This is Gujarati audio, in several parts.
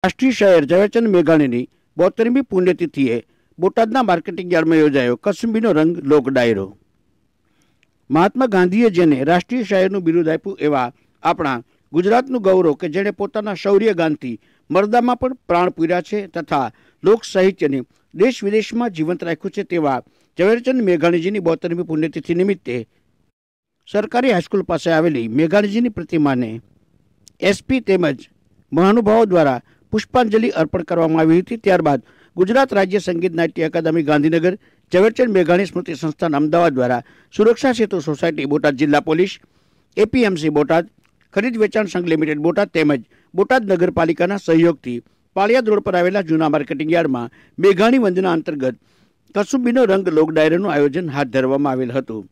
રાષ્ટ્રીય શાયર ઝવેરચંદ મેઘાણીની 72મી પુણ્યતિથિએ બોટાદના માર્કેટિંગ યાર્ડમાં યોજાયો કસુંબીનો રંગ લોક ડાયરો। મહાત્મા ગાંધીએ જેને રાષ્ટ્રીય શાયરનું બિરુદ આપ્યું એવા આપણા ગુજરાતનું ગૌરવ કે જેણે પોતાના શૌર્ય ગાનથી મરદામાં પણ પ્રાણ પૂર્યા છે તથા લોક સાહિત્યને દેશ વિદેશમાં જીવંત રાખ્યું છે તેવા ઝવેરચંદ મેઘાણીજીની 72મી પુણ્યતિથિ નિમિત્તે સરકારી હાઈસ્કૂલ પાસે આવેલી મેઘાણીજીની પ્રતિમાને એસપી તેમજ મહાનુભાવો દ્વારા પુષ્પાંજલિ અર્પણ કરવામાં આવી હતી। ત્યારબાદ ગુજરાત રાજ્ય સંગીત નાટ્ય અકાદમી ગાંધીનગર, ઝવેરચંદ મેઘાણી સ્મૃતિ સંસ્થાન અમદાવાદ દ્વારા સુરક્ષા સેતુ સોસાયટી બોટાદ, જિલ્લા પોલીસ, એપીએમસી બોટાદ, ખરીદ વેચાણ સંઘ લિમિટેડ બોટાદ તેમજ બોટાદ નગરપાલિકાના સહયોગથી પાળિયાદ રોડ પર આવેલા જૂના માર્કેટિંગ યાર્ડમાં મેઘાણી વંદના અંતર્ગત કસુંબીનો રંગ લોક ડાયરાનું આયોજન હાથ ધરવામાં આવેલ હતું,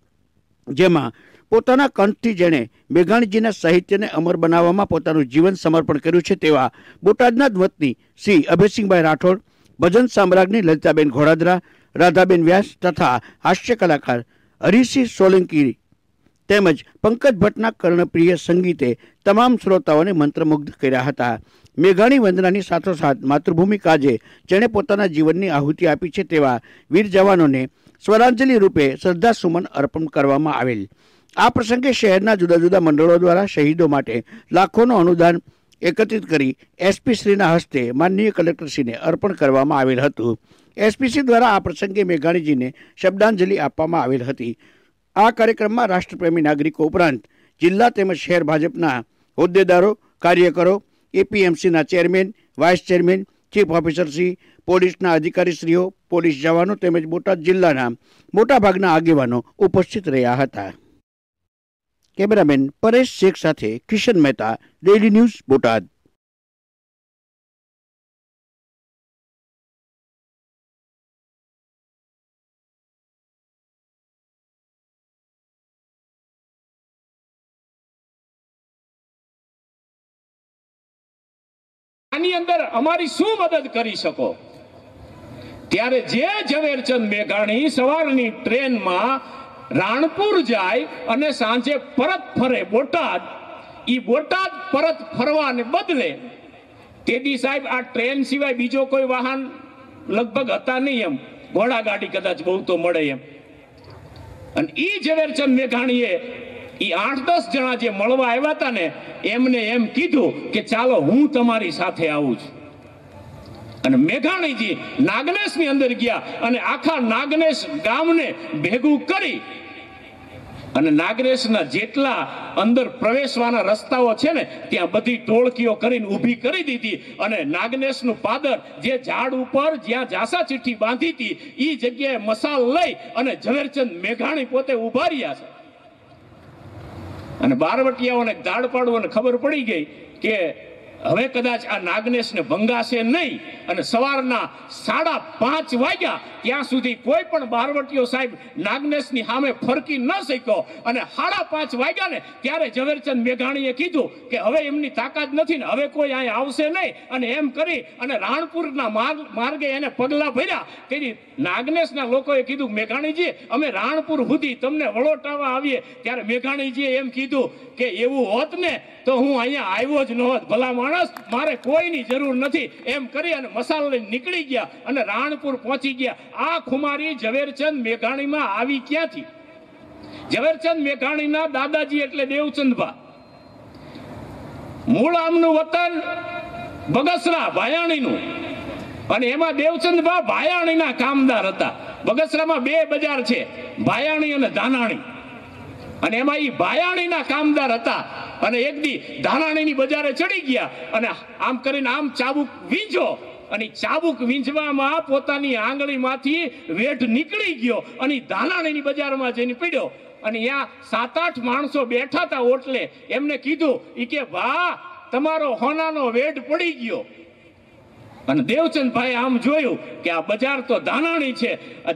જેમાં પોતાના કંઠથી જેણે મેઘાણીજીના સાહિત્યને અમર બનાવવામાં પોતાનું જીવન સમર્પણ કર્યું છે તેવા બોટાદના વતની શ્રી અભયસિંહભાઈ રાઠોડ, ભજન સામ્રાજ્ઞી લલિતાબેન ઘોડાદરા, રાધાબેન વ્યાસ તથા હાસ્ય કલાકાર હરીસિંહ સોલંકી તેમજ પંકજ ભટ્ટના કર્ણપ્રિય સંગીતે તમામ શ્રોતાઓને મંત્રમુગ્ધ કર્યા હતા। મેઘાણી વંદનાની સાથોસાથ માતૃભૂમિ કાજે જેણે પોતાના જીવનની આહુતિ આપી છે તેવા વીર જવાનોને સ્વરાંજલિ રૂપે શ્રદ્ધાસુમન અર્પણ કરવામાં આવેલ। આ પ્રસંગે શહેરના જુદા જુદા મંડળો દ્વારા શહીદો માટે લાખોનું અનુદાન એકત્રિત કરી એસપી શ્રીના હસ્તે માનનીય કલેક્ટરશ્રીને અર્પણ કરવામાં આવેલ હતું। એસપીસી દ્વારા આ પ્રસંગે મેઘાણીજીને શબ્દાંજલિ આપવામાં આવેલ હતી। આ કાર્યક્રમમાં રાષ્ટ્રપ્રેમી નાગરિકો ઉપરાંત જિલ્લા તેમજ શહેર ભાજપના હોદ્દેદારો, કાર્યકરો, એપીએમસીના ચેરમેન, વાઇસ ચેરમેન, ચીફ ઓફિસરશ્રી, પોલીસના અધિકારીશ્રીઓ, પોલીસ જવાનો તેમજ બોટાદ જિલ્લાના મોટાભાગના આગેવાનો ઉપસ્થિત રહ્યા હતા। કેમેરામેન પરેશ શેખ સાથે કિશન મહેતા, ડેઇલી ન્યૂઝ બોટાદ। આની અંદર અમારી શું મદદ કરી શકો? ત્યારે જે ઝવેરચંદ મેઘાણી સવારની ટ્રેનમાં રાણપુર જાય અને સાંજે પરત ફરે બોટાદ, ઈ બોટાદ પરત ફરવાને બદલે તેદી સાહેબ આ ટ્રેન સિવાય બીજો કોઈ વાહન લગભગ હતા નહીં, એમ ઘોડાગાડી કદાચ બહુ તો મળે એમ, અને ઈ ઝવેરચંદ મેઘાણીએ ઈ 8-10 જણા જે મળવા આવ્યા હતા ને એમને એમ કીધું કે ચાલો હું તમારી સાથે આવું છું, અને મેઘાણીજી નાગનેશની અંદર ગયા અને આખા નાગનેશ ગામને ભેગું કરી અને નાગનેશના જેટલા અંદર પ્રવેશવાના રસ્તાઓ છે ને ત્યાં બધી ટોળકીઓ કરીને ઊભી કરી દીધી, અને નાગનેશનું પાદર જે ઝાડ ઉપર જ્યાં જાસા ચિઠ્ઠી બાંધી હતી ઈ જગ્યાએ મસાલ લઈ અને ઝવેરચંદ મેઘાણી પોતે ઉભા રહ્યા છે, અને બારવટિયાઓને દાડ પાડવાને ખબર પડી ગઈ કે હવે કદાચ આ નાગનેશને ભંગાશે નહીં, અને સવારના 5:30 વાગ્યા ત્યાં સુધી કોઈ પણ બારવટીયો સાહેબ નાગનેશની સામે ફરકી ન શક્યો, અને 5:30 વાગ્યા ને ત્યારે ઝવેરચંદ મેઘાણીએ કીધું કે હવે એમની તાકાત નથી ને હવે કોઈ અહીં આવશે નહીં, અને એમ કરી અને રાણપુરના માર્ગે એને પગલા ભર્યા। તેથી નાગનેશના લોકોએ કીધું મેઘાણીજી અમે રાણપુર સુધી તમને વળોટાવા આવીએ, ત્યારે મેઘાણીજીએ એમ કીધું કે એવું હોત ને તો હું અહીંયા આવ્યો જ ન હોત, ભલા માણસ મારે કોઈની જરૂર નથી, એમ કરી અને મસાલ લઈને નીકળી ગયા અને રાણપુર પહોંચી ગયા। આ ખુમારી ઝવેરચંદ મેઘાણીમાં આવી ક્યાંથી? ઝવેરચંદ મેઘાણીના દાદાજી એટલે દેવચંદભા, મૂળ આમનું વતન બગસરા ભાયાણીનું, અને એમાં દેવચંદભા ભાયાણીના કામદાર હતા। બગસરામાં 2 બજાર છે, ભાયાણી અને ધાનાણી, અને એમાં ઈ ભાયાણીના કામદાર હતા, અને એક દી ધાનાણીની બજારે ચડી ગયા અને આમ કરીને આમ ચાબુક વીંજો, અને ચાબુક વીંજવામાં પોતાની આંગળીમાંથી વેઢ નીકળી ગયો અને ધાનાણીની બજારમાં જઈને પડ્યો, અને ત્યાં 7-8 માણસો બેઠા હતા ઓટલે, એમને કીધું ઈ કે વાહ તમારો હોનાનો વેઢ પડી ગયો, અને દેવચંદભાઈ આમ જોયું કે આ બજાર તો ધાનાણી છે,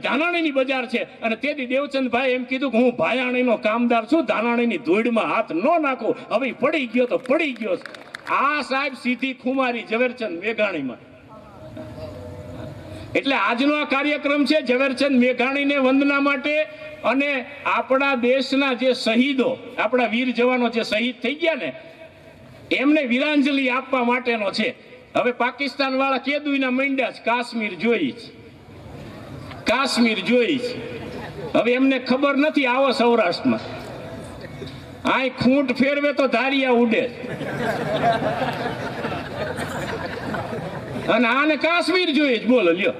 ધાનાણીની બજાર છે, અને તેથી દેવચંદભાઈ એમ કીધું કે હું ભાયાણીનો કામદાર છું, ધાનાણીની ધૂળમાં હાથ ન નાખું, હવે પડી ગયો તો પડી ગયો। આ સાહેબ સીધી ખુમારી ઝવેરચંદ મેઘાણીમાં। એટલે આજનો આ કાર્યક્રમ છે ઝવેરચંદ મેઘાણીને વંદના માટે, અને આપણા દેશના જે શહીદો, આપણા વીર જવાનો જે શહીદ થઈ ગયા ને એમને વીરાંજલિ આપવા માટેનો છે। હવે પાકિસ્તાન વાળા કેદુના મંડ્યા છે કાશ્મીર જોઈ છે, કાશ્મીર જોઈ છે. હવે એમને ખબર નથી આવો સૌરાષ્ટ્રમાં આ ખૂંટ ફેરવે તો ધારિયા ઉડે અને આને કાશ્મીર જોઈએ જ. બોલો લ્યો.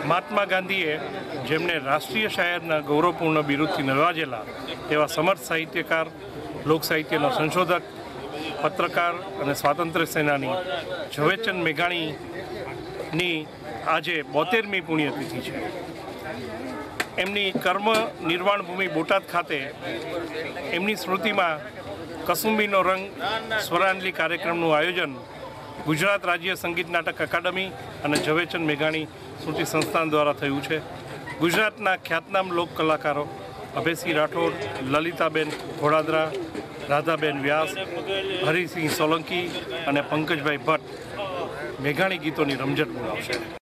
મહાત્મા ગાંધીએ જેમને રાષ્ટ્રીય શાયરના ગૌરવપૂર્ણ બિરુદથી નવાજેલા એવા સમર્થ સાહિત્યકાર, લોકસાહિત્યનો સંશોધક, પત્રકાર અને સ્વાતંત્ર્ય સેનાની ઝવેરચંદ મેઘાણીની આજે 72મી પુણ્યતિથિ છે. એમની કર્મ નિર્વાણ ભૂમિ બોટાદ ખાતે એમની સ્મૃતિમાં કસુંબીનો રંગ સ્વરાંજલિ કાર્યક્રમનું આયોજન ગુજરાત રાજ્ય સંગીત નાટક અકાદમી અને ઝવેરચંદ મેઘાણી સ્મૃતિ સંસ્થાન દ્વારા થયું છે. ગુજરાતના ખ્યાતનામ લોક કલાકારો અભયસિંહ રાઠોડ, લલિતાબેન ઘોડાદરા, રાધાબેન વ્યાસ, હરિસિંહ સોલંકી અને પંકજભાઈ ભટ્ટ મેઘાણી ગીતોની રમઝટ બોલાવશે.